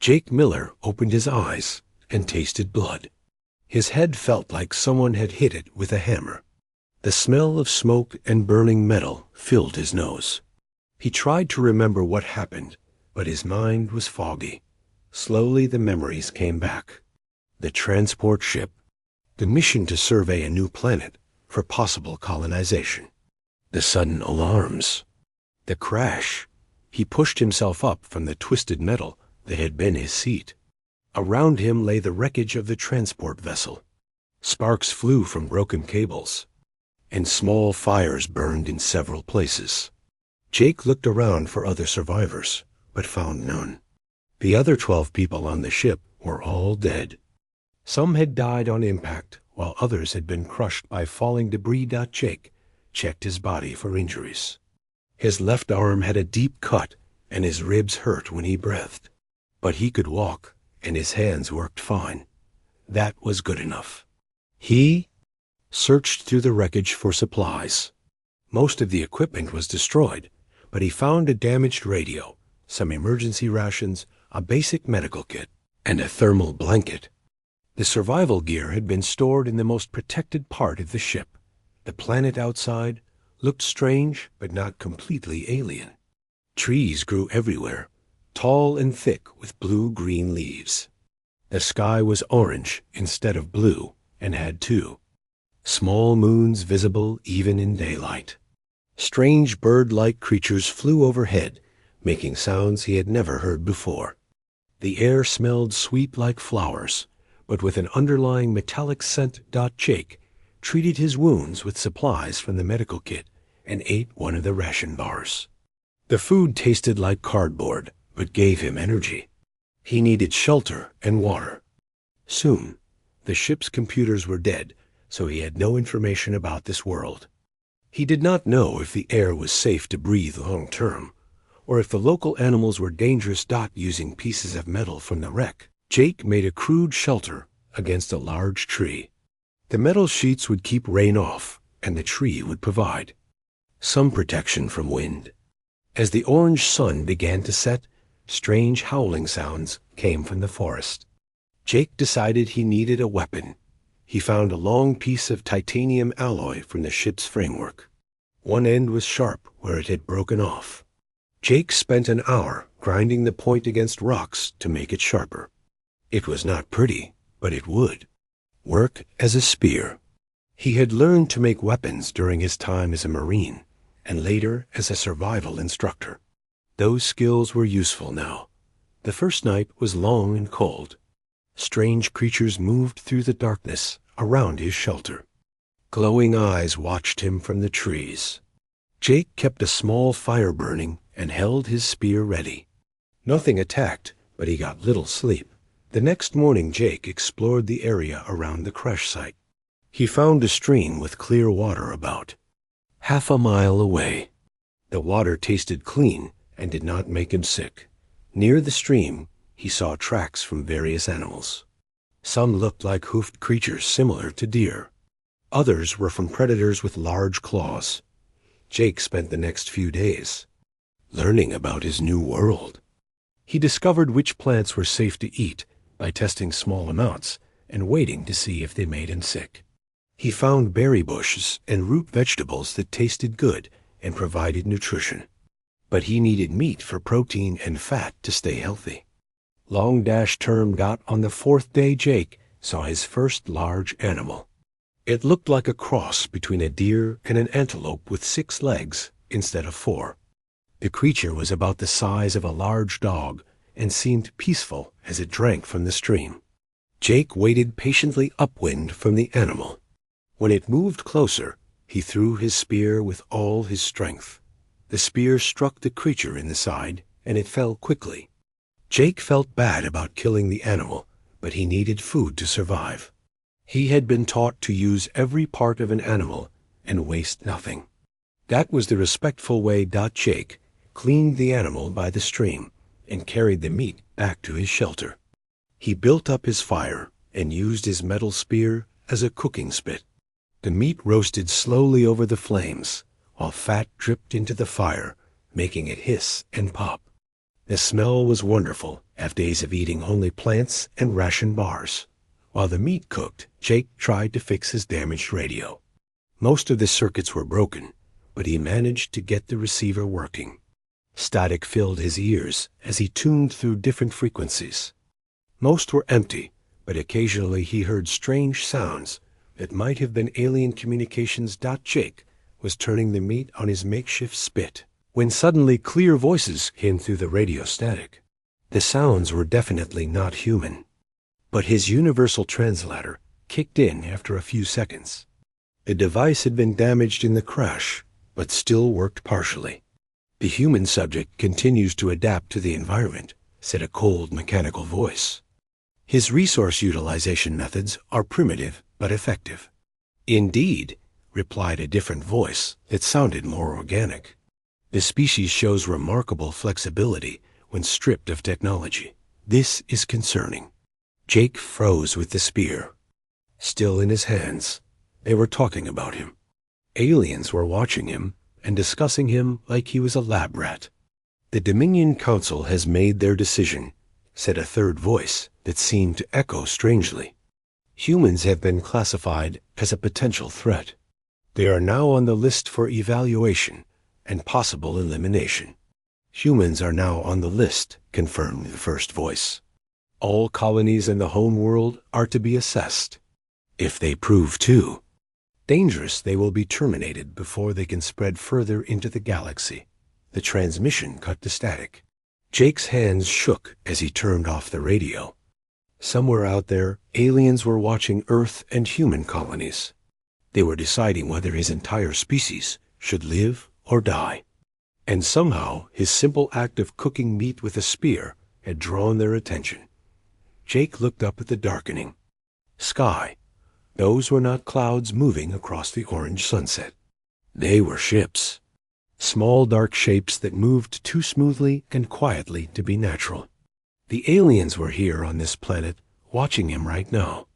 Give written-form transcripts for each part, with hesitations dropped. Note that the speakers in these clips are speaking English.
Jake Miller opened his eyes and tasted blood. His head felt like someone had hit it with a hammer. The smell of smoke and burning metal filled his nose. He tried to remember what happened, but his mind was foggy. Slowly the memories came back. The transport ship, the mission to survey a new planet for possible colonization, the sudden alarms, the crash. He pushed himself up from the twisted metal that had been his seat. Around him lay the wreckage of the transport vessel. Sparks flew from broken cables, and small fires burned in several places. Jake looked around for other survivors, but found none. The other 12 people on the ship were all dead. Some had died on impact, while others had been crushed by falling debris. Jake checked his body for injuries. His left arm had a deep cut, and his ribs hurt when he breathed. But he could walk, and his hands worked fine. That was good enough. He searched through the wreckage for supplies. Most of the equipment was destroyed, but he found a damaged radio, some emergency rations, a basic medical kit, and a thermal blanket. The survival gear had been stored in the most protected part of the ship. The planet outside looked strange, but not completely alien. Trees grew everywhere, tall and thick with blue-green leaves. The sky was orange instead of blue, and had 2 small moons visible even in daylight. Strange bird-like creatures flew overhead, making sounds he had never heard before. The air smelled sweet like flowers, but with an underlying metallic scent. Jake treated his wounds with supplies from the medical kit and ate one of the ration bars. The food tasted like cardboard, but gave him energy. He needed shelter and water. Soon, the ship's computers were dead, so he had no information about this world. He did not know if the air was safe to breathe long term, or if the local animals were dangerous. Using pieces of metal from the wreck, Jake made a crude shelter against a large tree. The metal sheets would keep rain off, and the tree would provide some protection from wind. As the orange sun began to set, strange howling sounds came from the forest. Jake decided he needed a weapon. He found a long piece of titanium alloy from the ship's framework. One end was sharp where it had broken off. Jake spent an hour grinding the point against rocks to make it sharper. It was not pretty, but it would work as a spear. He had learned to make weapons during his time as a Marine, and later as a survival instructor. Those skills were useful now. The first night was long and cold. Strange creatures moved through the darkness around his shelter. Glowing eyes watched him from the trees. Jake kept a small fire burning and held his spear ready. Nothing attacked, but he got little sleep. The next morning Jake explored the area around the crash site. He found a stream with clear water about half a mile away. The water tasted clean and did not make him sick. Near the stream, he saw tracks from various animals. Some looked like hoofed creatures similar to deer. Others were from predators with large claws. Jake spent the next few days learning about his new world. He discovered which plants were safe to eat by testing small amounts and waiting to see if they made him sick. He found berry bushes and root vegetables that tasted good and provided nutrition. But he needed meat for protein and fat to stay healthy. Long-term got on the 4th day. Jake saw his first large animal. It looked like a cross between a deer and an antelope with 6 legs instead of 4. The creature was about the size of a large dog and seemed peaceful as it drank from the stream. Jake waited patiently upwind from the animal. When it moved closer, he threw his spear with all his strength. The spear struck the creature in the side, and it fell quickly. Jake felt bad about killing the animal, but he needed food to survive. He had been taught to use every part of an animal and waste nothing. That was the respectful way. Jake cleaned the animal by the stream and carried the meat back to his shelter. He built up his fire and used his metal spear as a cooking spit. The meat roasted slowly over the flames, while fat dripped into the fire, making it hiss and pop. The smell was wonderful, After days of eating only plants and ration bars. While the meat cooked, Jake tried to fix his damaged radio. Most of the circuits were broken, but he managed to get the receiver working. Static filled his ears as he tuned through different frequencies. Most were empty, but occasionally he heard strange sounds that might have been alien communications. Jake was turning the meat on his makeshift spit when suddenly clear voices came through the radio static. The sounds were definitely not human, but his universal translator kicked in after a few seconds. The device had been damaged in the crash, but still worked partially. The human subject continues to adapt to the environment, said a cold mechanical voice. His resource utilization methods are primitive but effective. Indeed, replied a different voice that sounded more organic. The species shows remarkable flexibility when stripped of technology. This is concerning. Jake froze with the spear still in his hands. They were talking about him. Aliens were watching him and discussing him like he was a lab rat. The Dominion Council has made their decision, said a third voice that seemed to echo strangely. Humans have been classified as a potential threat. They are now on the list for evaluation and possible elimination. Humans are now on the list, confirmed the first voice. All colonies in the home world are to be assessed. If they prove too dangerous, they will be terminated before they can spread further into the galaxy. The transmission cut to static. Jake's hands shook as he turned off the radio. Somewhere out there, aliens were watching Earth and human colonies. They were deciding whether his entire species should live or die. And somehow, his simple act of cooking meat with a spear had drawn their attention. Jake looked up at the darkening sky. Those were not clouds moving across the orange sunset. They were ships. Small dark shapes that moved too smoothly and quietly to be natural. The aliens were here on this planet, watching him right now.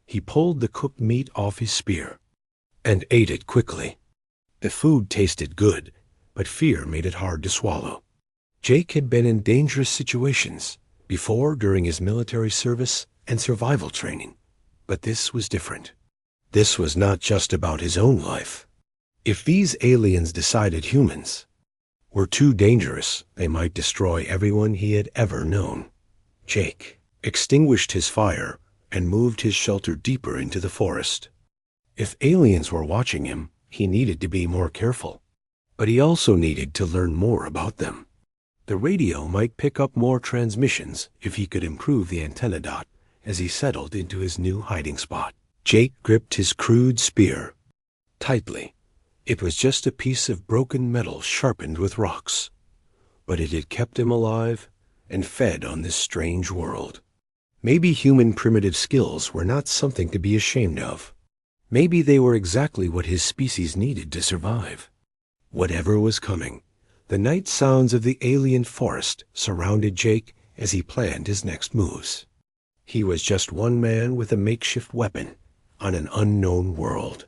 He pulled the cooked meat off his spear and ate it quickly. The food tasted good, but fear made it hard to swallow. Jake had been in dangerous situations before during his military service and survival training, but this was different. This was not just about his own life. If these aliens decided humans were too dangerous, they might destroy everyone he had ever known. Jake extinguished his fire and moved his shelter deeper into the forest. If aliens were watching him, he needed to be more careful. But he also needed to learn more about them. The radio might pick up more transmissions if he could improve the antenna dot as he settled into his new hiding spot. Jake gripped his crude spear tightly. It was just a piece of broken metal sharpened with rocks, but it had kept him alive and fed on this strange world. Maybe human primitive skills were not something to be ashamed of. Maybe they were exactly what his species needed to survive. Whatever was coming, the night sounds of the alien forest surrounded Jake as he planned his next moves. He was just one man with a makeshift weapon on an unknown world.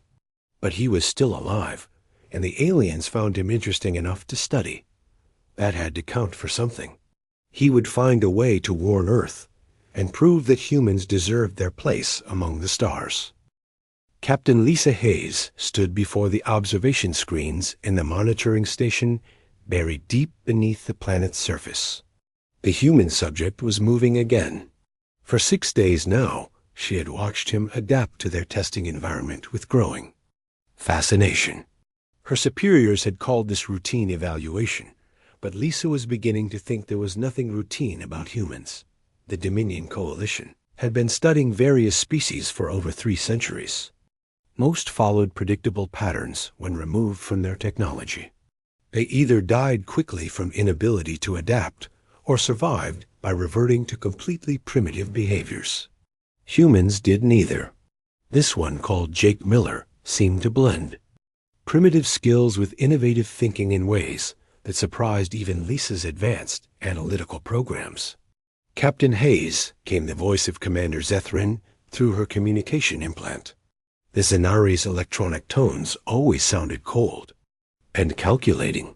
But he was still alive, and the aliens found him interesting enough to study. That had to count for something. He would find a way to warn Earth and prove that humans deserved their place among the stars. Captain Lisa Hayes stood before the observation screens in the monitoring station buried deep beneath the planet's surface. The human subject was moving again. For 6 days now, she had watched him adapt to their testing environment with growing fascination. Her superiors had called this routine evaluation, but Lisa was beginning to think there was nothing routine about humans. The Dominion Coalition had been studying various species for over 3 centuries. Most followed predictable patterns when removed from their technology. They either died quickly from inability to adapt or survived by reverting to completely primitive behaviors. Humans did neither. This one, called Jake Miller, seemed to blend primitive skills with innovative thinking in ways that surprised even Lisa's advanced analytical programs. Captain Hayes, came the voice of Commander Zethrin through her communication implant. The Zenari's electronic tones always sounded cold and calculating.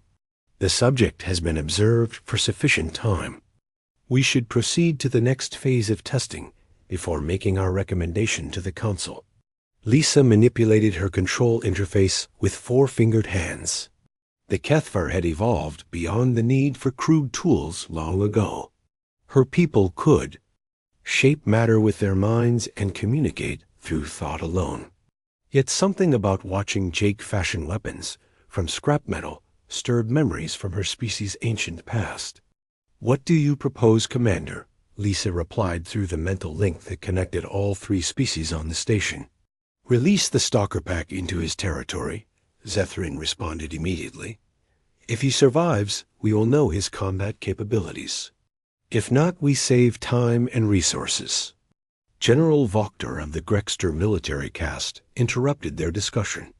The subject has been observed for sufficient time. We should proceed to the next phase of testing before making our recommendation to the Council. Lisa manipulated her control interface with four-fingered hands. The Kethvar had evolved beyond the need for crude tools long ago. Her people could shape matter with their minds and communicate through thought alone. Yet something about watching Jake fashion weapons from scrap metal stirred memories from her species' ancient past. "What do you propose, Commander?" Lisa replied through the mental link that connected all three species on the station. "Release the stalker pack into his territory," Zethrin responded immediately. "If he survives, we will know his combat capabilities. If not, we save time and resources." General Vokter of the Grexter military caste interrupted their discussion.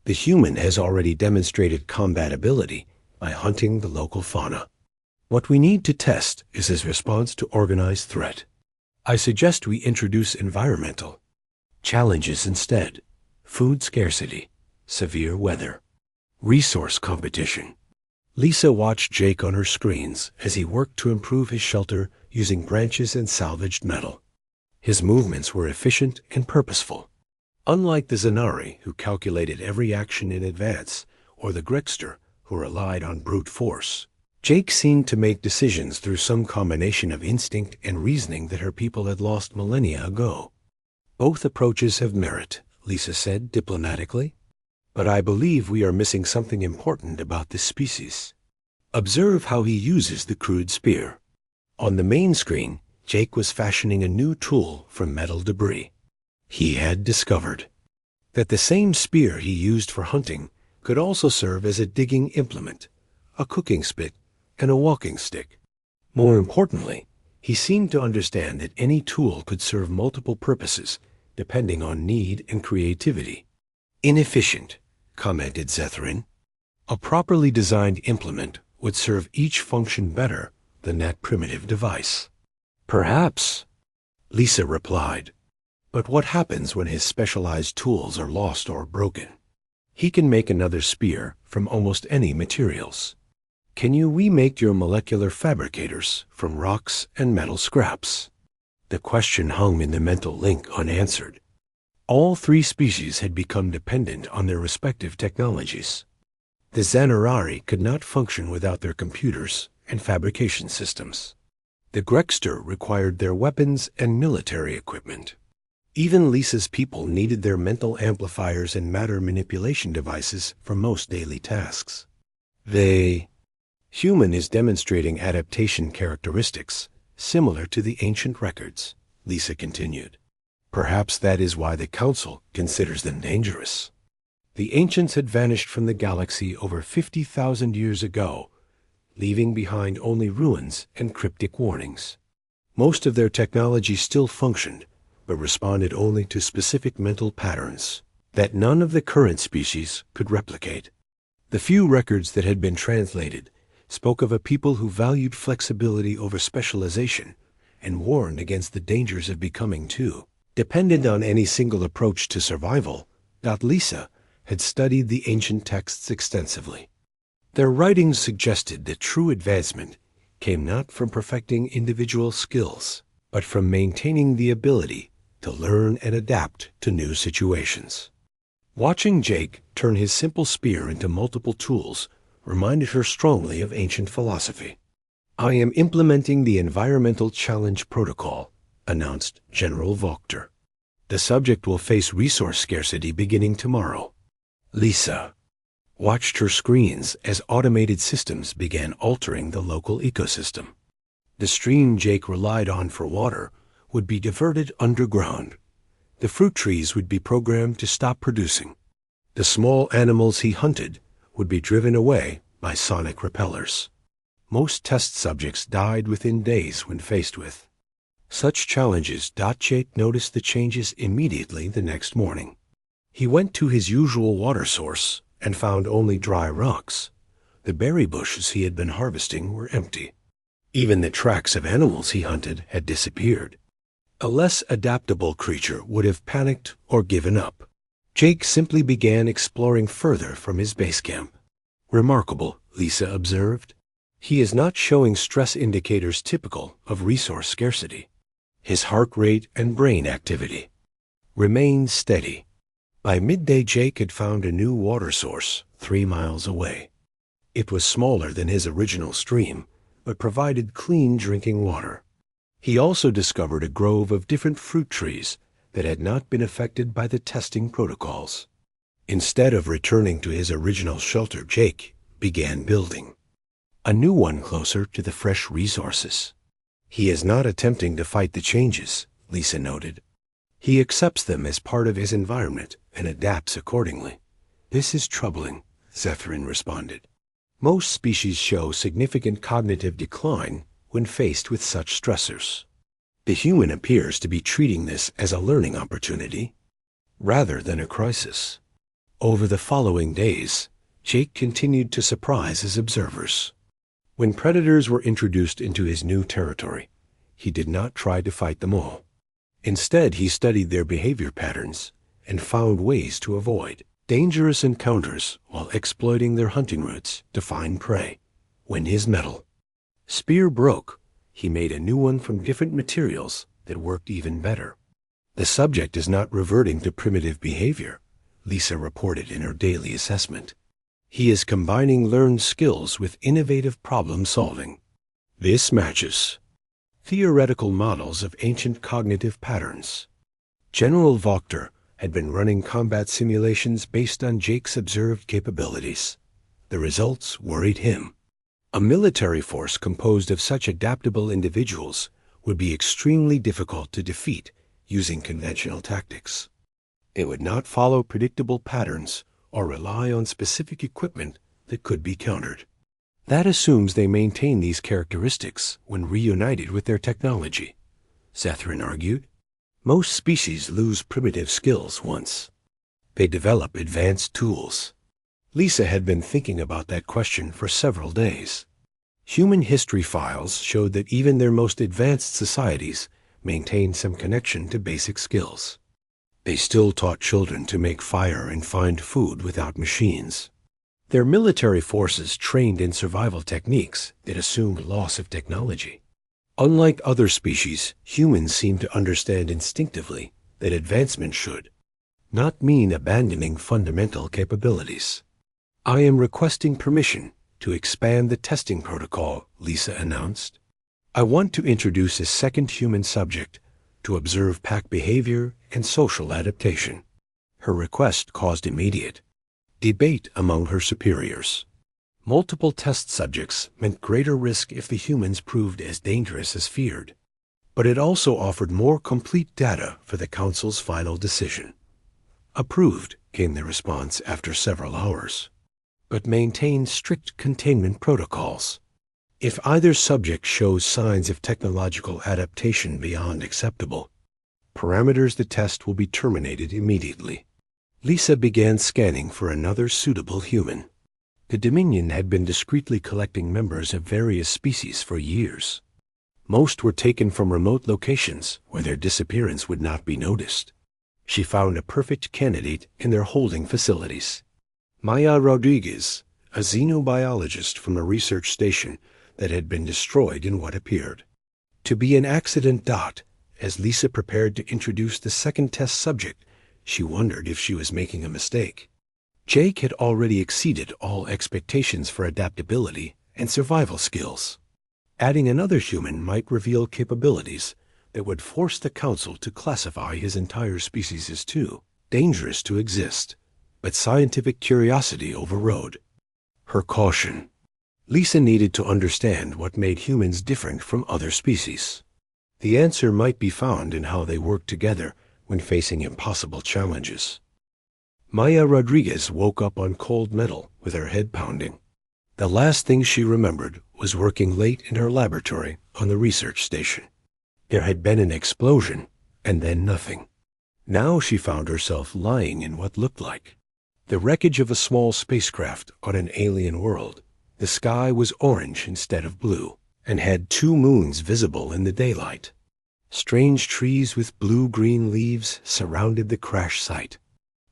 "The human has already demonstrated combat ability by hunting the local fauna. What we need to test is his response to organized threat. I suggest we introduce environmental challenges instead: food scarcity, severe weather, resource competition." Lisa watched Jake on her screens as he worked to improve his shelter using branches and salvaged metal. His movements were efficient and purposeful. Unlike the Zanari, who calculated every action in advance, or the Grexter, who relied on brute force, Jake seemed to make decisions through some combination of instinct and reasoning that her people had lost millennia ago. "Both approaches have merit," Lisa said diplomatically. "But I believe we are missing something important about this species. Observe how he uses the crude spear." On the main screen, Jake was fashioning a new tool from metal debris. He had discovered that the same spear he used for hunting could also serve as a digging implement, a cooking spit, and a walking stick. More importantly, he seemed to understand that any tool could serve multiple purposes, depending on need and creativity. "Inefficient," commented Zethrin. "A properly designed implement would serve each function better than that primitive device." "Perhaps," Lisa replied. "But what happens when his specialized tools are lost or broken? He can make another spear from almost any materials. Can you remake your molecular fabricators from rocks and metal scraps?" The question hung in the mental link unanswered. All three species had become dependent on their respective technologies. The Zanarari could not function without their computers and fabrication systems. The Grexter required their weapons and military equipment. Even Lisa's people needed their mental amplifiers and matter manipulation devices for most daily tasks. Human is demonstrating adaptation characteristics similar to the ancient records," Lisa continued. "Perhaps that is why the Council considers them dangerous. The ancients had vanished from the galaxy over 50,000 years ago, leaving behind only ruins and cryptic warnings. Most of their technology still functioned, but responded only to specific mental patterns that none of the current species could replicate. The few records that had been translated spoke of a people who valued flexibility over specialization and warned against the dangers of becoming too dependent on any single approach to survival. Lisa had studied the ancient texts extensively. Their writings suggested that true advancement came not from perfecting individual skills, but from maintaining the ability to learn and adapt to new situations. Watching Jake turn his simple spear into multiple tools reminded her strongly of ancient philosophy. "I am implementing the Environmental Challenge Protocol," announced General Vokter. "The subject will face resource scarcity beginning tomorrow." Lisa watched her screens as automated systems began altering the local ecosystem. The stream Jake relied on for water would be diverted underground. The fruit trees would be programmed to stop producing. The small animals he hunted would be driven away by sonic repellers. Most test subjects died within days when faced with such challenges. Jake noticed the changes immediately the next morning. He went to his usual water source and found only dry rocks. The berry bushes he had been harvesting were empty. Even the tracks of animals he hunted had disappeared. A less adaptable creature would have panicked or given up. Jake simply began exploring further from his base camp. "Remarkable," Lisa observed. He is not showing stress indicators typical of resource scarcity. His heart rate and brain activity remained steady. By midday, Jake had found a new water source 3 miles away. It was smaller than his original stream, but provided clean drinking water. He also discovered a grove of different fruit trees that had not been affected by the testing protocols. Instead of returning to his original shelter, Jake began building a new one closer to the fresh resources. He is not attempting to fight the changes, Lisa noted. He accepts them as part of his environment and adapts accordingly. This is troubling, Zephyrin responded. Most species show significant cognitive decline when faced with such stressors. The human appears to be treating this as a learning opportunity rather than a crisis. Over the following days, Jake continued to surprise his observers. When predators were introduced into his new territory, he did not try to fight them all. Instead, he studied their behavior patterns and found ways to avoid dangerous encounters while exploiting their hunting routes to find prey. When his metal spear broke, he made a new one from different materials that worked even better. The subject is not reverting to primitive behavior, Lisa reported in her daily assessment. He is combining learned skills with innovative problem solving. This matches theoretical models of ancient cognitive patterns. General Wachter had been running combat simulations based on Jake's observed capabilities. The results worried him. A military force composed of such adaptable individuals would be extremely difficult to defeat using conventional tactics. It would not follow predictable patterns or rely on specific equipment that could be countered. That assumes they maintain these characteristics when reunited with their technology, Zethrin argued. Most species lose primitive skills once they develop advanced tools. Lisa had been thinking about that question for several days. Human history files showed that even their most advanced societies maintained some connection to basic skills. They still taught children to make fire and find food without machines. Their military forces trained in survival techniques that assumed loss of technology. Unlike other species, humans seem to understand instinctively that advancement should not mean abandoning fundamental capabilities. I am requesting permission to expand the testing protocol, Lisa announced. I want to introduce a second human subject to observe pack behavior and social adaptation. Her request caused immediate debate among her superiors. Multiple test subjects meant greater risk if the humans proved as dangerous as feared, but it also offered more complete data for the Council's final decision. Approved, came the response after several hours, but maintained strict containment protocols. If either subject shows signs of technological adaptation beyond acceptable parameters, the test will be terminated immediately. Lisa began scanning for another suitable human. The Dominion had been discreetly collecting members of various species for years. Most were taken from remote locations where their disappearance would not be noticed. She found a perfect candidate in their holding facilities. Maya Rodriguez, a xenobiologist from a research station that had been destroyed in what appeared to be an accident. As Lisa prepared to introduce the second test subject, she wondered if she was making a mistake. Jake had already exceeded all expectations for adaptability and survival skills. Adding another human might reveal capabilities that would force the Council to classify his entire species as too dangerous to exist, but scientific curiosity overrode her caution. Lisa needed to understand what made humans different from other species. The answer might be found in how they work together when facing impossible challenges. Maya Rodriguez woke up on cold metal with her head pounding. The last thing she remembered was working late in her laboratory on the research station. There had been an explosion, and then nothing. Now she found herself lying in what looked like the wreckage of a small spacecraft on an alien world. The sky was orange instead of blue, and had 2 moons visible in the daylight. Strange trees with blue-green leaves surrounded the crash site.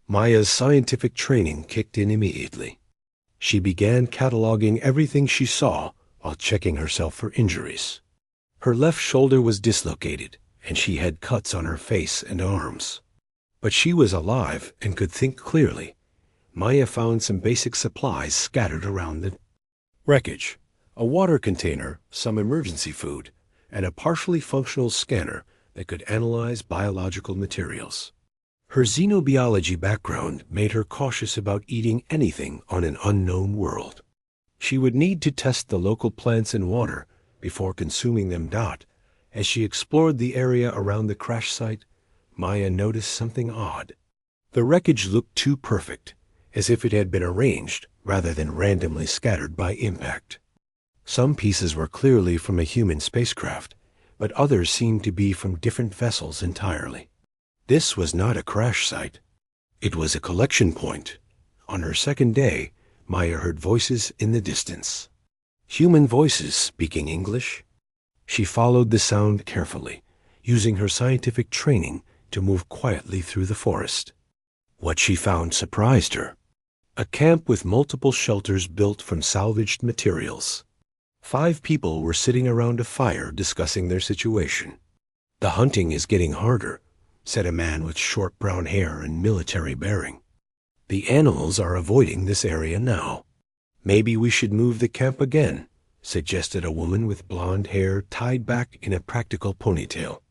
Maya's scientific training kicked in immediately. She began cataloging everything she saw while checking herself for injuries. Her left shoulder was dislocated, and she had cuts on her face and arms. But she was alive and could think clearly. Maya found some basic supplies scattered around the wreckage: a water container, some emergency food, and a partially functional scanner that could analyze biological materials. Her xenobiology background made her cautious about eating anything on an unknown world. She would need to test the local plants and water before consuming them. As she explored the area around the crash site, Maya noticed something odd. The wreckage looked too perfect, as if it had been arranged rather than randomly scattered by impact. Some pieces were clearly from a human spacecraft, but others seemed to be from different vessels entirely. This was not a crash site. It was a collection point. On her second day, Maya heard voices in the distance. Human voices speaking English. She followed the sound carefully, using her scientific training to move quietly through the forest. What she found surprised her. A camp with multiple shelters built from salvaged materials. 5 people were sitting around a fire discussing their situation. "The hunting is getting harder," said a man with short brown hair and military bearing. "The animals are avoiding this area now." "Maybe we should move the camp again," suggested a woman with blonde hair tied back in a practical ponytail.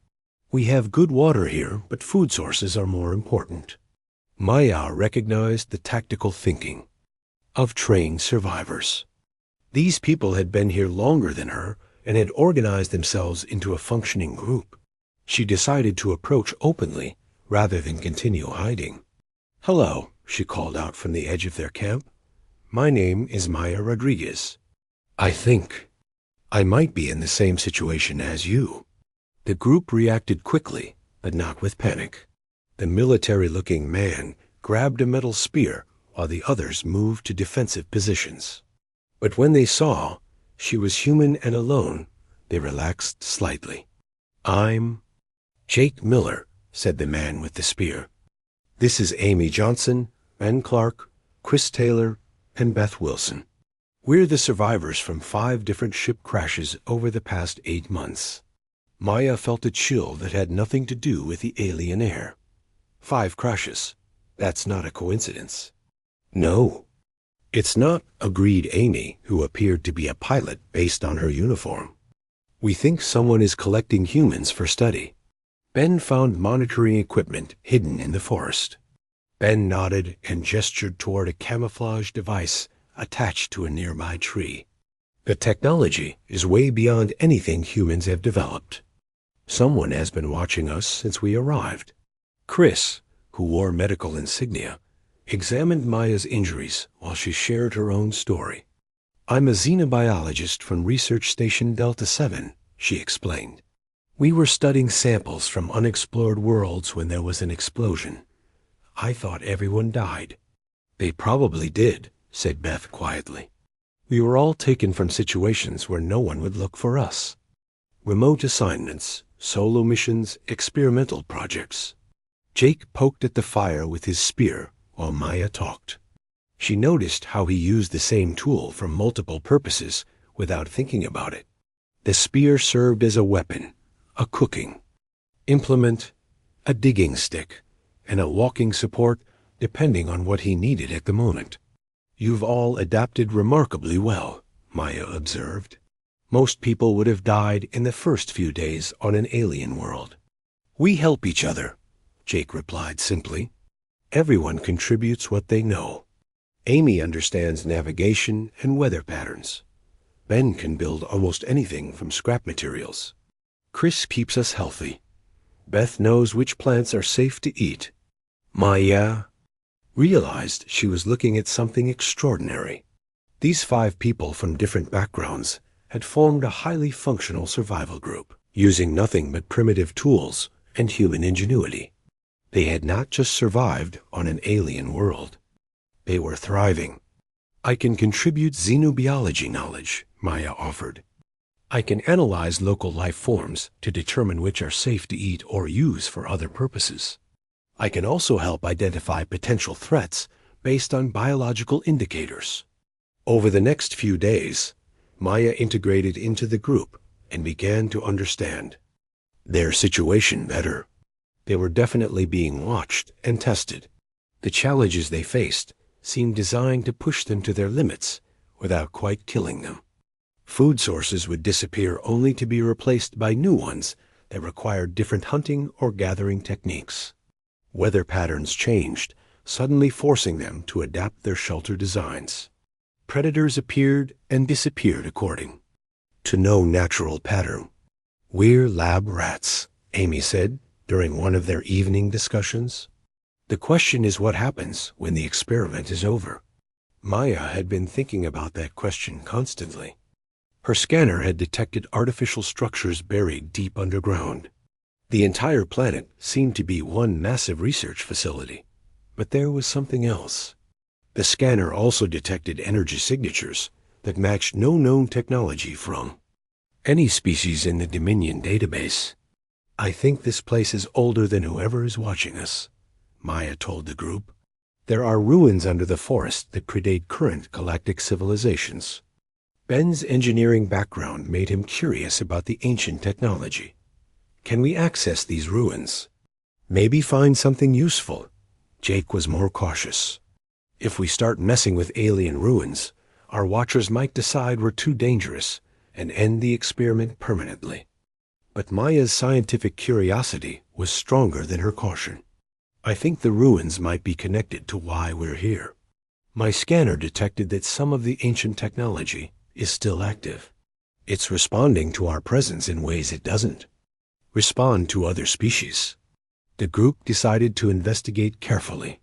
"We have good water here, but food sources are more important." Maya recognized the tactical thinking of trained survivors. These people had been here longer than her and had organized themselves into a functioning group. She decided to approach openly rather than continue hiding. "Hello," she called out from the edge of their camp. "My name is Maya Rodriguez. I think I might be in the same situation as you." The group reacted quickly, but not with panic. The military-looking man grabbed a metal spear while the others moved to defensive positions. But when they saw she was human and alone, they relaxed slightly. "I'm Jake Miller," said the man with the spear. "This is Amy Johnson, Ben Clark, Chris Taylor, and Beth Wilson. We're the survivors from 5 different ship crashes over the past 8 months." Maya felt a chill that had nothing to do with the alien air. 5 crashes. That's not a coincidence. "No, it's not," agreed Amy, who appeared to be a pilot based on her uniform. "We think someone is collecting humans for study." Ben found monitoring equipment hidden in the forest. Ben nodded and gestured toward a camouflage device attached to a nearby tree. "The technology is way beyond anything humans have developed. Someone has been watching us since we arrived." Chris, who wore medical insignia, examined Maya's injuries while she shared her own story. "I'm a xenobiologist from Research Station Delta 7, she explained. "We were studying samples from unexplored worlds when there was an explosion. I thought everyone died." "They probably did," said Beth quietly. "We were all taken from situations where no one would look for us. Remote assignments, solo missions, experimental projects." Jake poked at the fire with his spear while Maya talked. She noticed how he used the same tool for multiple purposes without thinking about it. The spear served as a weapon, a cooking implement, a digging stick, and a walking support depending on what he needed at the moment. "You've all adapted remarkably well," Maya observed. "Most people would have died in the first few days on an alien world." "We help each other," Jake replied simply. "Everyone contributes what they know. Amy understands navigation and weather patterns. Ben can build almost anything from scrap materials. Chris keeps us healthy. Beth knows which plants are safe to eat." Maya realized she was looking at something extraordinary. These 5 people from different backgrounds had formed a highly functional survival group, using nothing but primitive tools and human ingenuity. They had not just survived on an alien world. They were thriving. "I can contribute xenobiology knowledge," Maya offered. "I can analyze local life forms to determine which are safe to eat or use for other purposes. I can also help identify potential threats based on biological indicators." Over the next few days, Maya integrated into the group and began to understand their situation better. They were definitely being watched and tested. The challenges they faced seemed designed to push them to their limits without quite killing them. Food sources would disappear only to be replaced by new ones that required different hunting or gathering techniques. Weather patterns changed, suddenly forcing them to adapt their shelter designs. Predators appeared and disappeared according to no natural pattern. "We're lab rats," Amy said during one of their evening discussions. "The question is what happens when the experiment is over." Maya had been thinking about that question constantly. Her scanner had detected artificial structures buried deep underground. The entire planet seemed to be one massive research facility, but there was something else. The scanner also detected energy signatures that matched no known technology from any species in the Dominion database. "I think this place is older than whoever is watching us," Maya told the group. "There are ruins under the forest that predate current galactic civilizations." Ben's engineering background made him curious about the ancient technology. "Can we access these ruins? Maybe find something useful?" Jake was more cautious. "If we start messing with alien ruins, our watchers might decide we're too dangerous and end the experiment permanently." But Maya's scientific curiosity was stronger than her caution. "I think the ruins might be connected to why we're here. My scanner detected that some of the ancient technology is still active. It's responding to our presence in ways it doesn't respond to other species." The group decided to investigate carefully.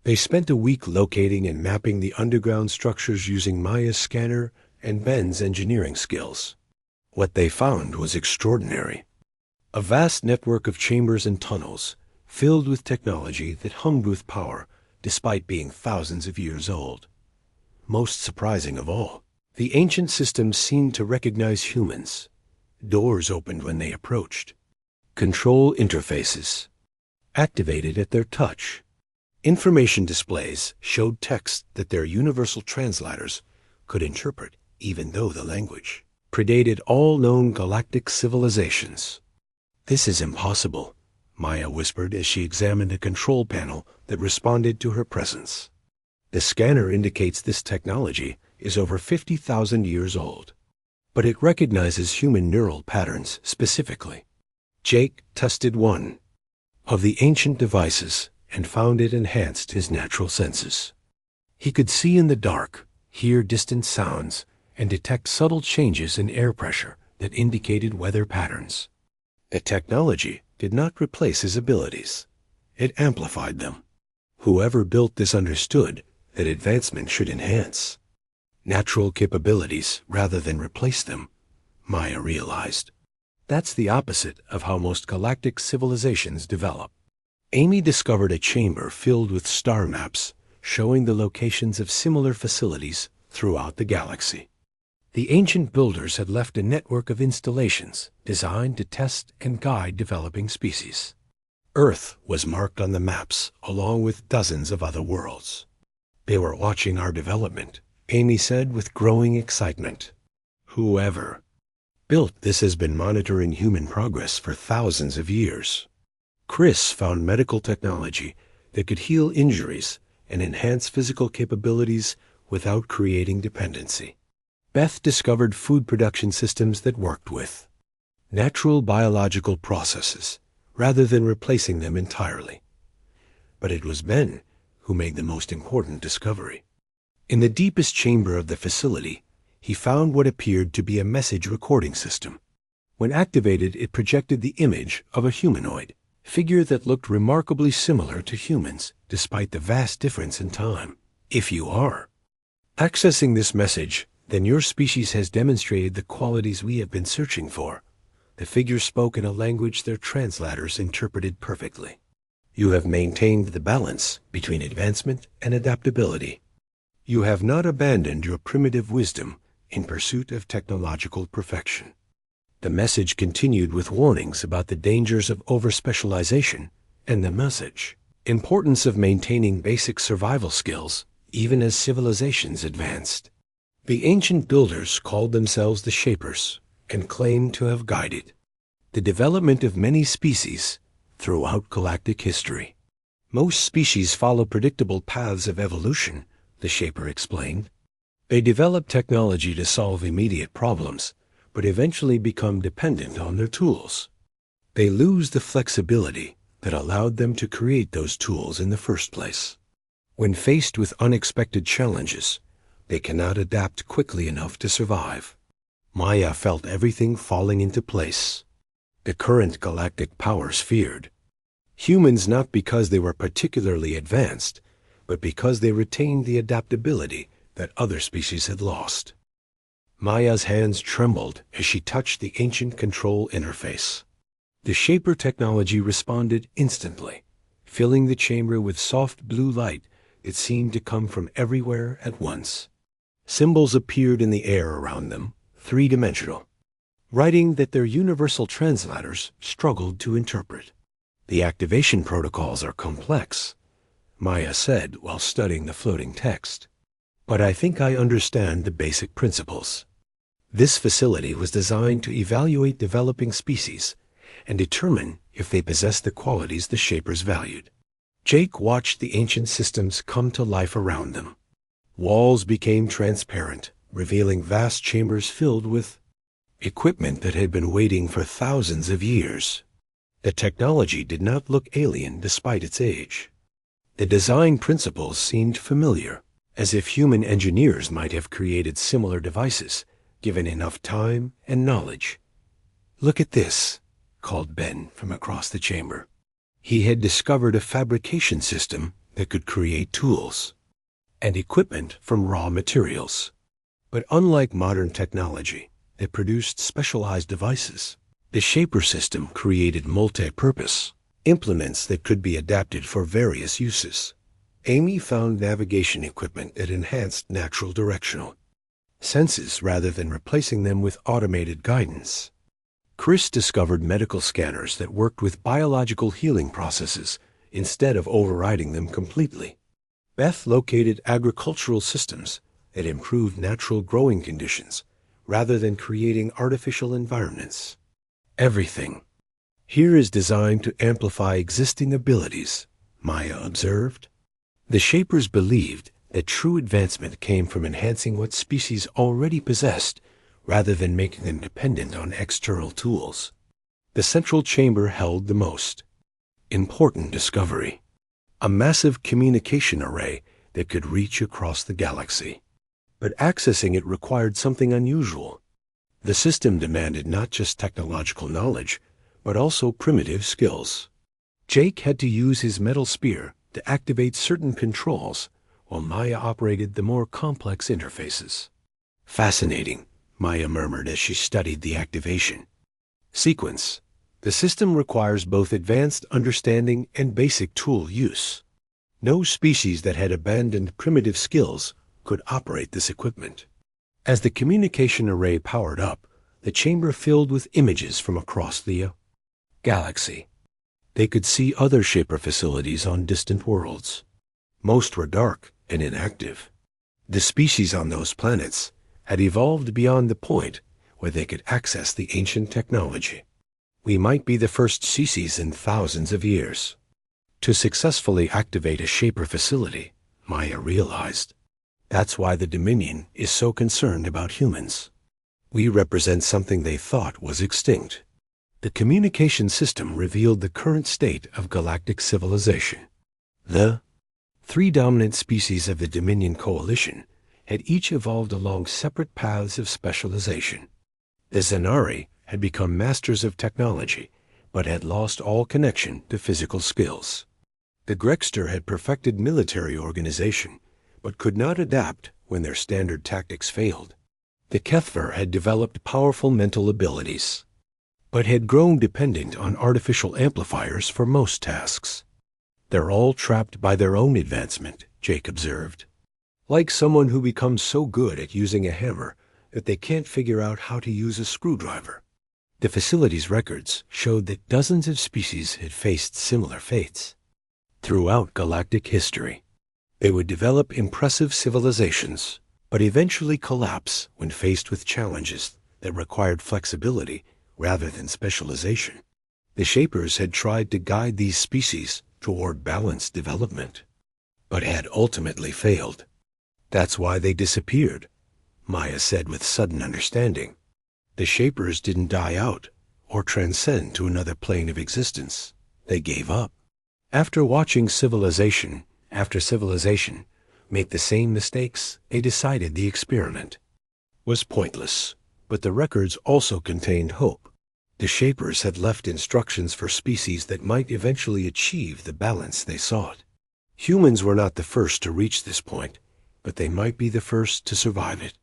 They spent a week locating and mapping the underground structures using Maya's scanner and Ben's engineering skills. What they found was extraordinary. A vast network of chambers and tunnels filled with technology that hummed with power despite being thousands of years old. Most surprising of all, the ancient systems seemed to recognize humans. Doors opened when they approached. Control interfaces activated at their touch. Information displays showed text that their universal translators could interpret, even though the language predated all known galactic civilizations. "This is impossible," Maya whispered as she examined a control panel that responded to her presence. "The scanner indicates this technology is over 50,000 years old, but it recognizes human neural patterns specifically." Jake tested one of the ancient devices and found it enhanced his natural senses. He could see in the dark, hear distant sounds, and detect subtle changes in air pressure that indicated weather patterns. The technology did not replace his abilities. It amplified them. Whoever built this understood that advancement should enhance natural capabilities rather than replace them, Maya realized. That's the opposite of how most galactic civilizations develop. Amy discovered a chamber filled with star maps showing the locations of similar facilities throughout the galaxy. The ancient builders had left a network of installations designed to test and guide developing species. Earth was marked on the maps along with dozens of other worlds. "They were watching our development," Amy said with growing excitement. "Whoever built this has been monitoring human progress for thousands of years." Chris found medical technology that could heal injuries and enhance physical capabilities without creating dependency. Beth discovered food production systems that worked with natural biological processes rather than replacing them entirely. But it was Ben who made the most important discovery. In the deepest chamber of the facility, he found what appeared to be a message recording system. When activated, it projected the image of a humanoid figure that looked remarkably similar to humans, despite the vast difference in time. "If you are accessing this message, then your species has demonstrated the qualities we have been searching for." The figure spoke in a language their translators interpreted perfectly. "You have maintained the balance between advancement and adaptability. You have not abandoned your primitive wisdom in pursuit of technological perfection." The message continued with warnings about the dangers of overspecialization and the importance of maintaining basic survival skills even as civilizations advanced. The ancient builders called themselves the Shapers and claimed to have guided the development of many species throughout galactic history. Most species follow predictable paths of evolution, the Shaper explained. They develop technology to solve immediate problems, but eventually become dependent on their tools. They lose the flexibility that allowed them to create those tools in the first place. When faced with unexpected challenges, they cannot adapt quickly enough to survive. Maya felt everything falling into place. The current galactic powers feared humans not because they were particularly advanced, but because they retained the adaptability that other species had lost. Maya's hands trembled as she touched the ancient control interface. The Shaper technology responded instantly, filling the chamber with soft blue light that seemed to come from everywhere at once. Symbols appeared in the air around them, three-dimensional, writing that their universal translators struggled to interpret. The activation protocols are complex, Maya said while studying the floating text. But I think I understand the basic principles. This facility was designed to evaluate developing species and determine if they possess the qualities the Shapers valued. Jake watched the ancient systems come to life around them. Walls became transparent, revealing vast chambers filled with equipment that had been waiting for thousands of years. The technology did not look alien despite its age. The design principles seemed familiar, as if human engineers might have created similar devices, given enough time and knowledge. "Look at this," called Ben from across the chamber. He had discovered a fabrication system that could create tools and equipment from raw materials. But unlike modern technology that produced specialized devices, the Shaper system created multi-purpose implements that could be adapted for various uses. Amy found navigation equipment that enhanced natural directional senses rather than replacing them with automated guidance. Chris discovered medical scanners that worked with biological healing processes instead of overriding them completely. Beth located agricultural systems that improved natural growing conditions rather than creating artificial environments. Everything here is designed to amplify existing abilities, Maya observed. The Shapers believed that true advancement came from enhancing what species already possessed rather than making them dependent on external tools. The central chamber held the most important discovery, a massive communication array that could reach across the galaxy. But accessing it required something unusual. The system demanded not just technological knowledge, but also primitive skills. Jake had to use his metal spear to activate certain controls, while Maya operated the more complex interfaces. "Fascinating," Maya murmured as she studied the activation sequence. The system requires both advanced understanding and basic tool use. No species that had abandoned primitive skills could operate this equipment. As the communication array powered up, the chamber filled with images from across the galaxy. They could see other Shaper facilities on distant worlds. Most were dark and inactive. The species on those planets had evolved beyond the point where they could access the ancient technology. We might be the first species in thousands of years to successfully activate a Shaper facility, Maya realized. That's why the Dominion is so concerned about humans. We represent something they thought was extinct. The communication system revealed the current state of galactic civilization. The three dominant species of the Dominion Coalition had each evolved along separate paths of specialization. The Zanari had become masters of technology, but had lost all connection to physical skills. The Grexter had perfected military organization, but could not adapt when their standard tactics failed. The Kethver had developed powerful mental abilities, but had grown dependent on artificial amplifiers for most tasks. "They're all trapped by their own advancement," Jake observed. "Like someone who becomes so good at using a hammer that they can't figure out how to use a screwdriver." The facility's records showed that dozens of species had faced similar fates throughout galactic history. They would develop impressive civilizations, but eventually collapse when faced with challenges that required flexibility rather than specialization. The Shapers had tried to guide these species toward balanced development, but had ultimately failed. That's why they disappeared, Maya said with sudden understanding. The Shapers didn't die out or transcend to another plane of existence. They gave up. After watching civilization after civilization make the same mistakes, they decided the experiment was pointless. But the records also contained hope. The Shapers had left instructions for species that might eventually achieve the balance they sought. Humans were not the first to reach this point, but they might be the first to survive it.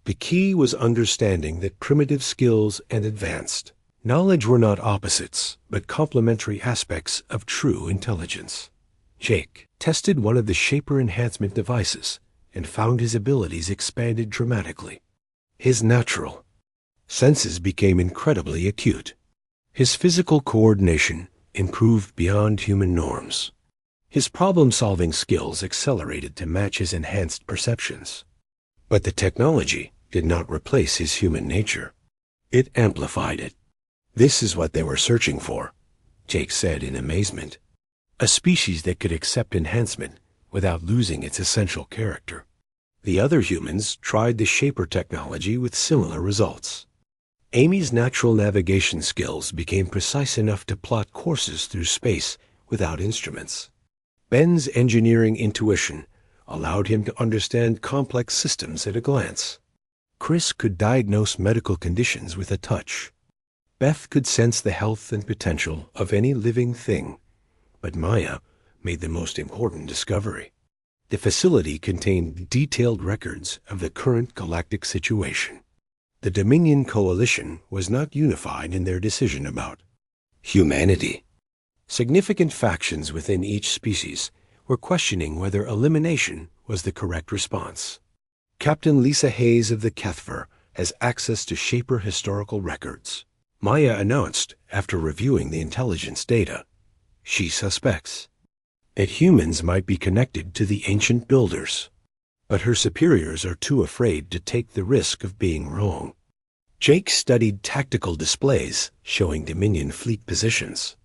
The key was understanding that primitive skills and advanced knowledge were not opposites, but complementary aspects of true intelligence. Jake tested one of the Shaper enhancement devices and found his abilities expanded dramatically. His natural senses became incredibly acute. His physical coordination improved beyond human norms. His problem-solving skills accelerated to match his enhanced perceptions. But the technology did not replace his human nature. It amplified it. This is what they were searching for, Jake said in amazement. A species that could accept enhancement without losing its essential character. The other humans tried the Shaper technology with similar results. Amy's natural navigation skills became precise enough to plot courses through space without instruments. Ben's engineering intuition allowed him to understand complex systems at a glance. Chris could diagnose medical conditions with a touch. Beth could sense the health and potential of any living thing. But Maya made the most important discovery. The facility contained detailed records of the current galactic situation. The Dominion Coalition was not unified in their decision about humanity. Significant factions within each species were questioning whether elimination was the correct response. Captain Lisa Hayes of the Kethver has access to Shaper historical records. Maya announced after reviewing the intelligence data. She suspects that humans might be connected to the ancient builders, but her superiors are too afraid to take the risk of being wrong. Jake studied tactical displays showing Dominion fleet positions.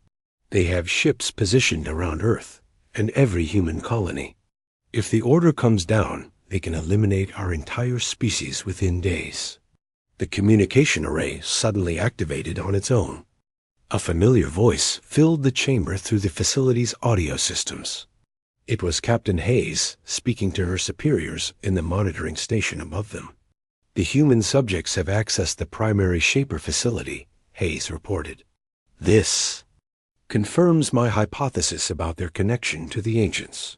They have ships positioned around Earth and every human colony. If the order comes down, they can eliminate our entire species within days. The communication array suddenly activated on its own. A familiar voice filled the chamber through the facility's audio systems. It was Captain Hayes speaking to her superiors in the monitoring station above them. The human subjects have accessed the primary Shaper facility, Hayes reported. This confirms my hypothesis about their connection to the ancients.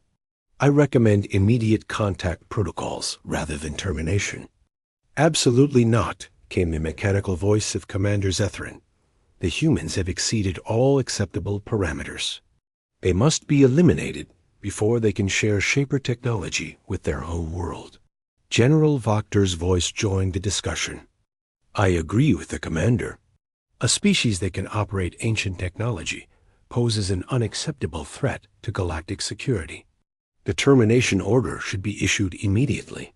I recommend immediate contact protocols rather than termination. Absolutely not, came the mechanical voice of Commander Zethrin. The humans have exceeded all acceptable parameters. They must be eliminated before they can share Shaper technology with their home world. General Voctor's voice joined the discussion. I agree with the commander. A species that can operate ancient technology poses an unacceptable threat to galactic security. The termination order should be issued immediately.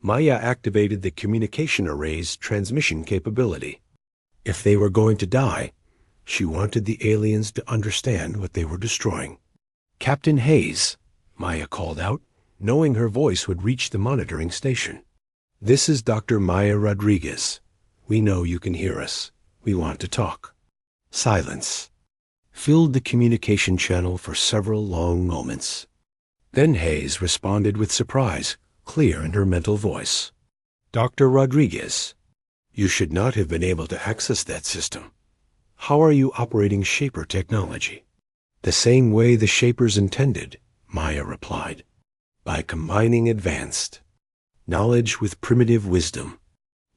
Maya activated the communication array's transmission capability. If they were going to die, she wanted the aliens to understand what they were destroying. Captain Hayes, Maya called out, knowing her voice would reach the monitoring station. This is Dr. Maya Rodriguez. We know you can hear us. We want to talk. Silence filled the communication channel for several long moments. Then Hayes responded with surprise, clear in her mental voice. Dr. Rodriguez, you should not have been able to access that system. How are you operating Shaper technology? The same way the Shapers intended, Maya replied. By combining advanced knowledge with primitive wisdom.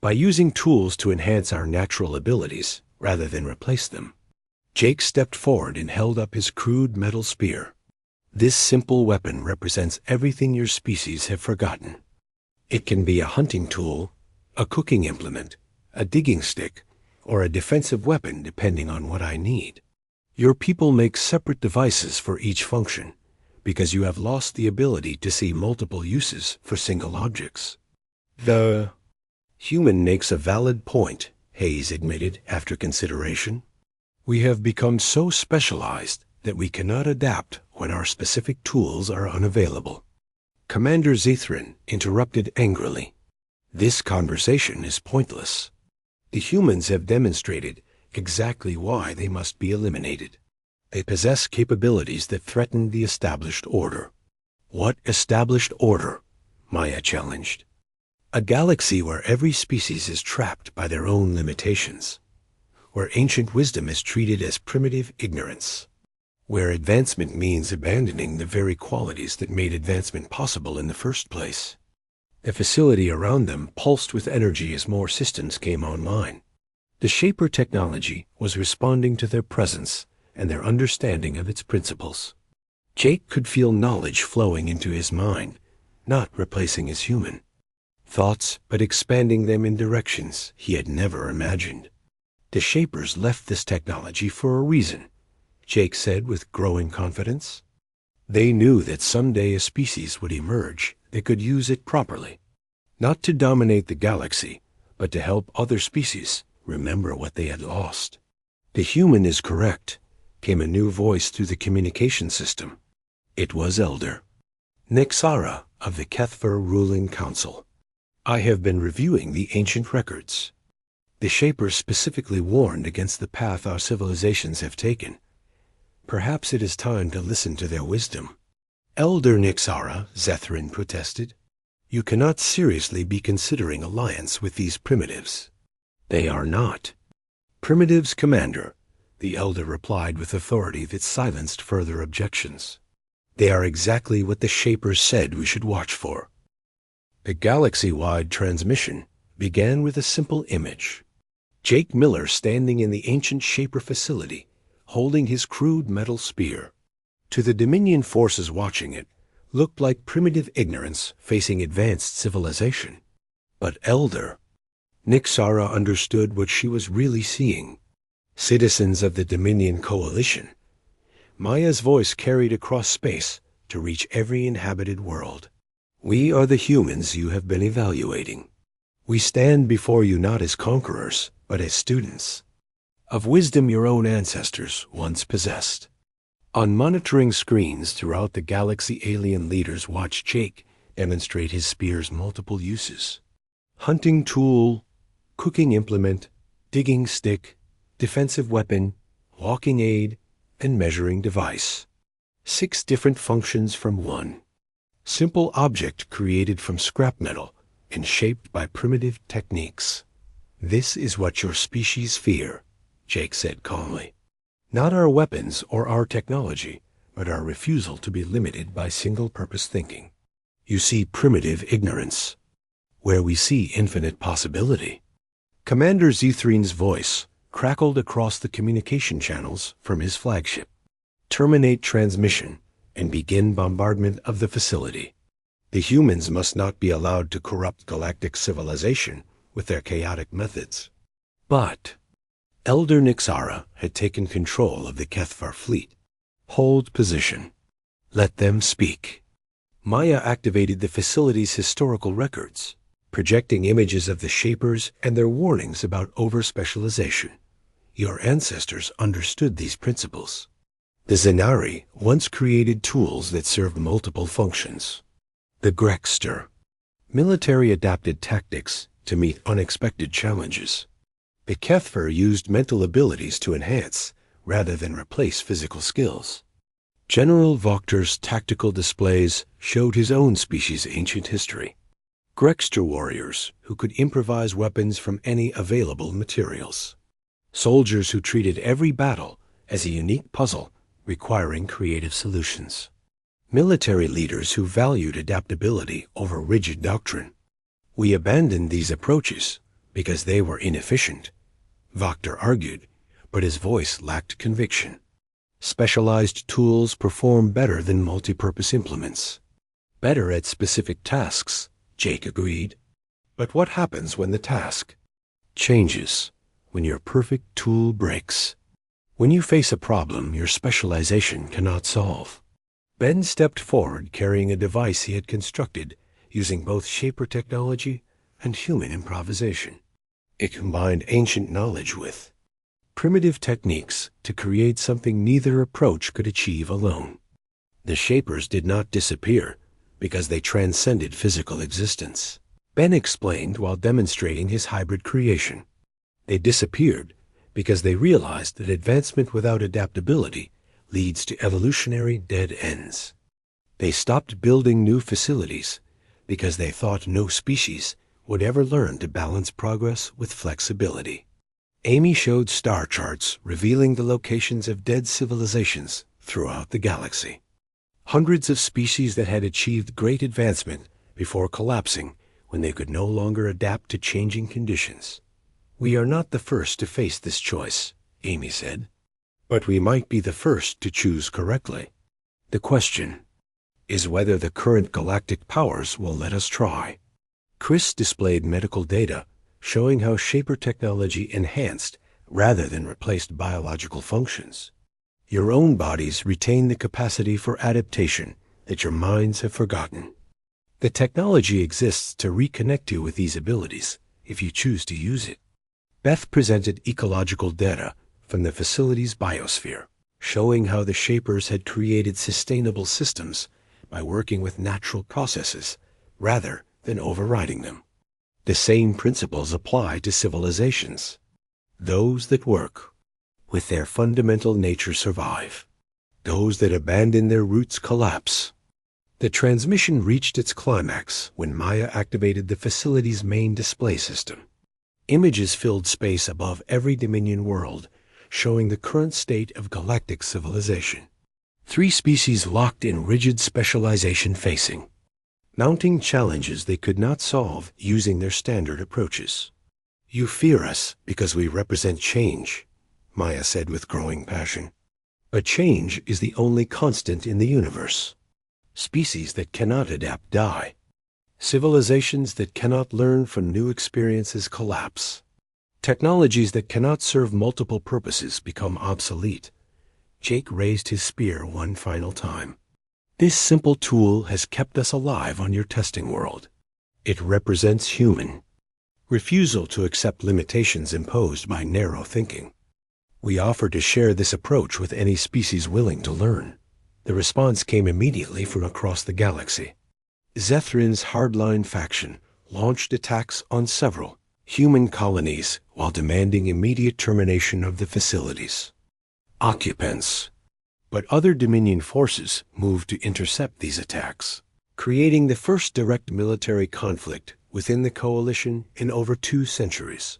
By using tools to enhance our natural abilities rather than replace them. Jake stepped forward and held up his crude metal spear. This simple weapon represents everything your species have forgotten. It can be a hunting tool, a cooking implement, a digging stick, or a defensive weapon depending on what I need. Your people make separate devices for each function because you have lost the ability to see multiple uses for single objects. The human makes a valid point, Hayes admitted after consideration. We have become so specialized that we cannot adapt when our specific tools are unavailable. Commander Zethrin interrupted angrily. This conversation is pointless. The humans have demonstrated exactly why they must be eliminated. They possess capabilities that threaten the established order. What established order? Maya challenged. A galaxy where every species is trapped by their own limitations, where ancient wisdom is treated as primitive ignorance, where advancement means abandoning the very qualities that made advancement possible in the first place. The facility around them pulsed with energy as more systems came online. The Shaper technology was responding to their presence and their understanding of its principles. Jake could feel knowledge flowing into his mind, not replacing his human thoughts, but expanding them in directions he had never imagined. The Shapers left this technology for a reason, Jake said with growing confidence. They knew that someday a species would emerge that could use it properly, not to dominate the galaxy, but to help other species remember what they had lost. The human is correct, came a new voice through the communication system. It was Elder Nixara of the Kethver Ruling Council. I have been reviewing the ancient records. The Shapers specifically warned against the path our civilizations have taken. Perhaps it is time to listen to their wisdom. Elder Nixara, Zethrin protested. You cannot seriously be considering alliance with these primitives. They are not. Primitives, Commander, the Elder replied with authority that silenced further objections. They are exactly what the Shapers said we should watch for. The galaxy-wide transmission began with a simple image. Jake Miller standing in the ancient Shaper facility, holding his crude metal spear. To the Dominion forces watching it, looked like primitive ignorance facing advanced civilization. But Elder Nixara understood what she was really seeing. Citizens of the Dominion Coalition. Maya's voice carried across space to reach every inhabited world. We are the humans you have been evaluating. We stand before you not as conquerors, but as students of wisdom your own ancestors once possessed. On monitoring screens throughout the galaxy, alien leaders watched Jake demonstrate his spear's multiple uses. Hunting tool, cooking implement, digging stick, defensive weapon, walking aid, and measuring device. 6 different functions from one simple object created from scrap metal and shaped by primitive techniques. This is what your species fear, Jake said calmly. Not our weapons or our technology, but our refusal to be limited by single-purpose thinking. You see primitive ignorance, where we see infinite possibility. Commander Zethrin's voice crackled across the communication channels from his flagship. Terminate transmission and begin bombardment of the facility. The humans must not be allowed to corrupt galactic civilization with their chaotic methods. But Elder Nixara had taken control of the Kethvar fleet. Hold position. Let them speak. Maya activated the facility's historical records, projecting images of the Shapers and their warnings about over-specialization. Your ancestors understood these principles. The Zenari once created tools that served multiple functions. The Grexter, military-adapted tactics to meet unexpected challenges. The Kethver used mental abilities to enhance, rather than replace physical skills. General Vokter's tactical displays showed his own species' ancient history. Grexter warriors who could improvise weapons from any available materials. Soldiers who treated every battle as a unique puzzle requiring creative solutions. Military leaders who valued adaptability over rigid doctrine. We abandoned these approaches because they were inefficient, Vokter argued, but his voice lacked conviction. Specialized tools perform better than multi-purpose implements. Better at specific tasks, Jake agreed. But what happens when the task changes, when your perfect tool breaks? When you face a problem your specialization cannot solve. Ben stepped forward carrying a device he had constructed using both Shaper technology and human improvisation. It combined ancient knowledge with primitive techniques to create something neither approach could achieve alone. The Shapers did not disappear because they transcended physical existence. Ben explained while demonstrating his hybrid creation. They disappeared because they realized that advancement without adaptability leads to evolutionary dead ends. They stopped building new facilities because they thought no species would ever learn to balance progress with flexibility. Amy showed star charts revealing the locations of dead civilizations throughout the galaxy. Hundreds of species that had achieved great advancement before collapsing when they could no longer adapt to changing conditions. "We are not the first to face this choice," Amy said, "but we might be the first to choose correctly. The question is whether the current galactic powers will let us try." Chris displayed medical data showing how Shaper technology enhanced rather than replaced biological functions. Your own bodies retain the capacity for adaptation that your minds have forgotten. The technology exists to reconnect you with these abilities if you choose to use it. Beth presented ecological data from the facility's biosphere, showing how the Shapers had created sustainable systems by working with natural processes rather than overriding them. The same principles apply to civilizations. Those that work with their fundamental nature survive. Those that abandon their roots collapse. The transmission reached its climax when Maya activated the facility's main display system. Images filled space above every Dominion world, showing the current state of galactic civilization. 3 species locked in rigid specialization facing, mounting challenges they could not solve using their standard approaches. "You fear us because we represent change," Maya said with growing passion. "But change is the only constant in the universe. Species that cannot adapt die. Civilizations that cannot learn from new experiences collapse. Technologies that cannot serve multiple purposes become obsolete." Jake raised his spear one final time. "This simple tool has kept us alive on your testing world. It represents human refusal to accept limitations imposed by narrow thinking. We offer to share this approach with any species willing to learn." The response came immediately from across the galaxy. Zethrin's hardline faction launched attacks on several human colonies while demanding immediate termination of the facilities. Occupants. But other Dominion forces moved to intercept these attacks, creating the first direct military conflict within the coalition in over 2 centuries.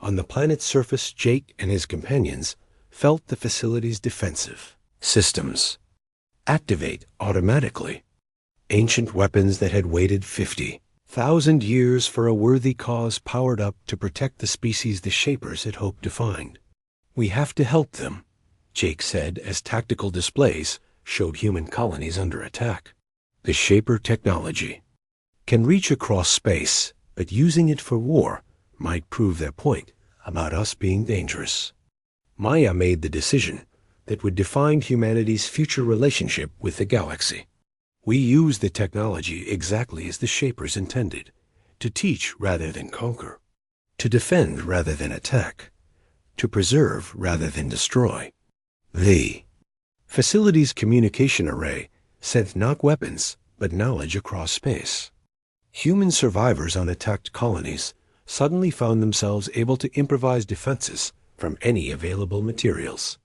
On the planet's surface, Jake and his companions felt the facility's defensive systems activate automatically. Ancient weapons that had waited 50,000 years for a worthy cause powered up to protect the species the Shapers had hoped to find. "We have to help them," Jake said as tactical displays showed human colonies under attack. "The Shaper technology can reach across space, but using it for war might prove their point about us being dangerous." Maya made the decision that would define humanity's future relationship with the galaxy. "We use the technology exactly as the Shapers intended, to teach rather than conquer, to defend rather than attack, to preserve rather than destroy." The facility's communication array sent not weapons, but knowledge across space. Human survivors on attacked colonies suddenly found themselves able to improvise defenses from any available materials.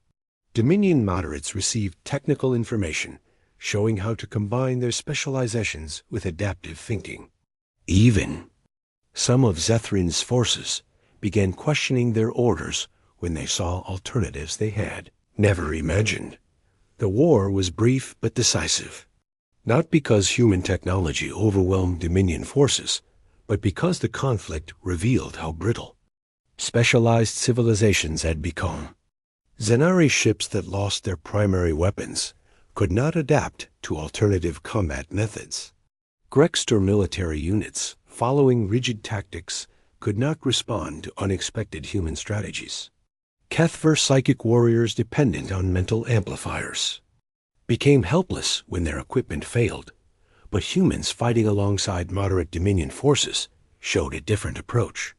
Dominion moderates received technical information showing how to combine their specializations with adaptive thinking. Even some of Zethrin's forces began questioning their orders when they saw alternatives they had never imagined. The war was brief but decisive, not because human technology overwhelmed Dominion forces, but because the conflict revealed how brittle specialized civilizations had become. Zenari ships that lost their primary weapons could not adapt to alternative combat methods. Grexter military units, following rigid tactics, could not respond to unexpected human strategies. Kethver psychic warriors dependent on mental amplifiers became helpless when their equipment failed, but humans fighting alongside moderate Dominion forces showed a different approach.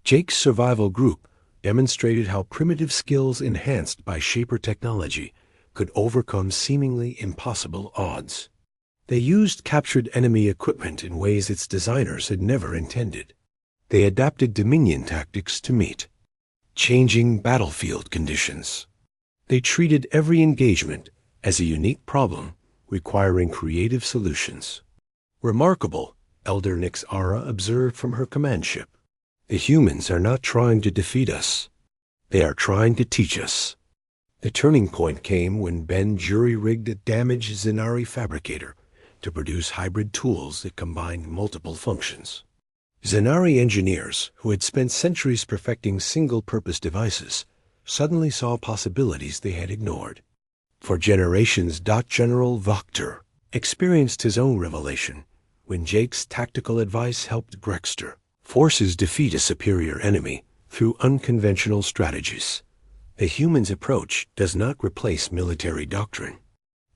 Jake's survival group demonstrated how primitive skills enhanced by Shaper technology could overcome seemingly impossible odds. They used captured enemy equipment in ways its designers had never intended. They adapted Dominion tactics to meet changing battlefield conditions. They treated every engagement as a unique problem requiring creative solutions. Remarkable, Elder Nyx Ara observed from her command ship. The humans are not trying to defeat us. They are trying to teach us. The turning point came when Ben jury-rigged a damaged Zenari fabricator to produce hybrid tools that combined multiple functions. Zenari engineers, who had spent centuries perfecting single-purpose devices, suddenly saw possibilities they had ignored. For generations, General Wachter experienced his own revelation when Jake's tactical advice helped Grexter forces defeat a superior enemy through unconventional strategies. The human's approach does not replace military doctrine.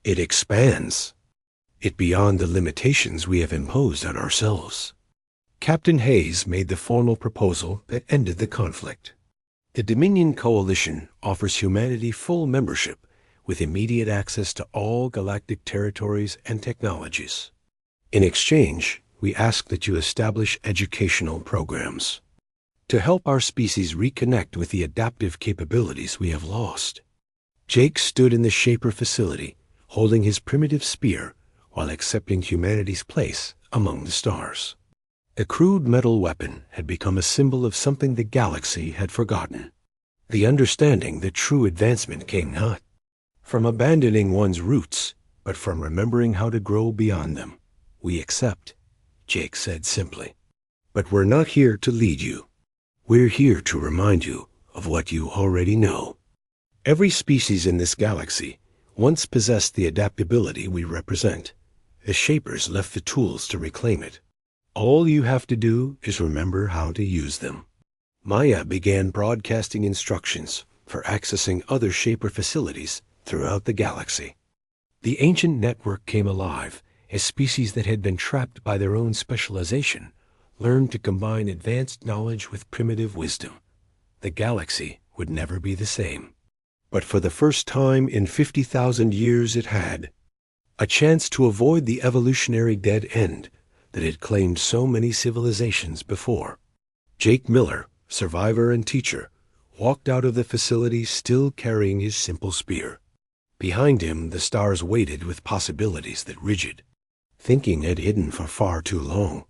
It expands it beyond the limitations we have imposed on ourselves. Captain Hayes made the formal proposal that ended the conflict. The Dominion Coalition offers humanity full membership with immediate access to all galactic territories and technologies. In exchange, we ask that you establish educational programs to help our species reconnect with the adaptive capabilities we have lost. Jake stood in the Shaper facility, holding his primitive spear while accepting humanity's place among the stars. The crude metal weapon had become a symbol of something the galaxy had forgotten. The understanding that true advancement came not from abandoning one's roots, but from remembering how to grow beyond them. We accept, Jake said simply. But we're not here to lead you. We're here to remind you of what you already know. Every species in this galaxy once possessed the adaptability we represent. The Shapers left the tools to reclaim it. All you have to do is remember how to use them. Maya began broadcasting instructions for accessing other Shaper facilities throughout the galaxy. The ancient network came alive as species that had been trapped by their own specialization learned to combine advanced knowledge with primitive wisdom. The galaxy would never be the same. But for the first time in 50,000 years it had a chance to avoid the evolutionary dead end that had claimed so many civilizations before. Jake Miller, survivor and teacher, walked out of the facility still carrying his simple spear. Behind him, the stars waited with possibilities that rigid thinking had hidden for far too long.